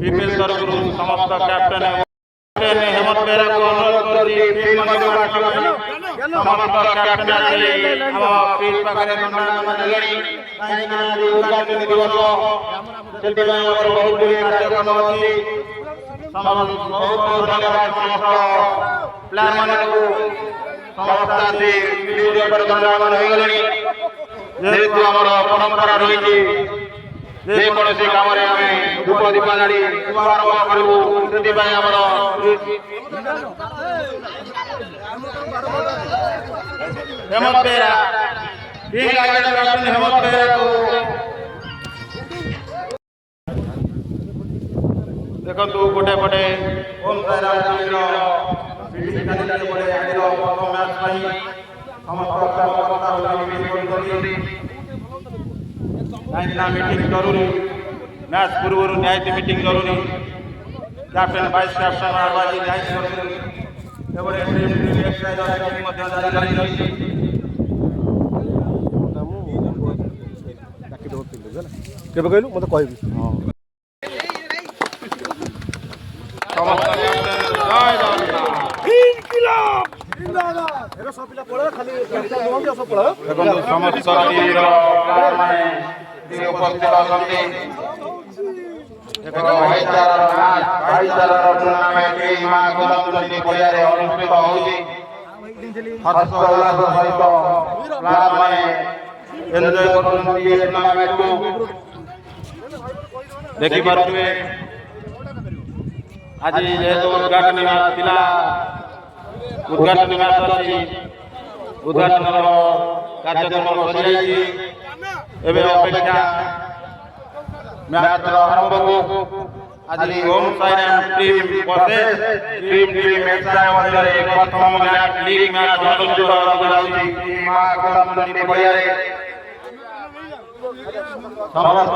BPL तरफ समस्त captain Hemant Behera को अनुरोध करी समस्त कैप्टन फील्ड पाखे उद्घाटन दिवस से बहुत गुड़ी कार्यक्रम अच्छी बहुत बहुत धन्यवाद समस्त प्लेयर मान समस्त आसी दंडायमान हो गले जेहेतु आम परंपरा रही जेकोसी काम धूप दीप जाड़ी शुभारंभ करूँ से हेमंत बेहरा हेमंत बेहरा को देखो गोटे पटे मीटिंग जरूरी मैच पूर्व न्यायिक मीटिंग जरूरी कैप्टन वाइस कैप्टन आरबाजी न्यायिक केबे कहलु मते कहबी देखी पारे आज जेहेतु उद्घाटन थिला उद्घाटन उद्घाटन कार्यक्रम सरी अपेक्षा मैच आरंभ को आज home Sairam team versus team match प्रथम मैच लीग मैच अनुष्ठित समस्त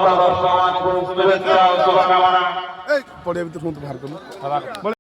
दर्शक शुभकामना।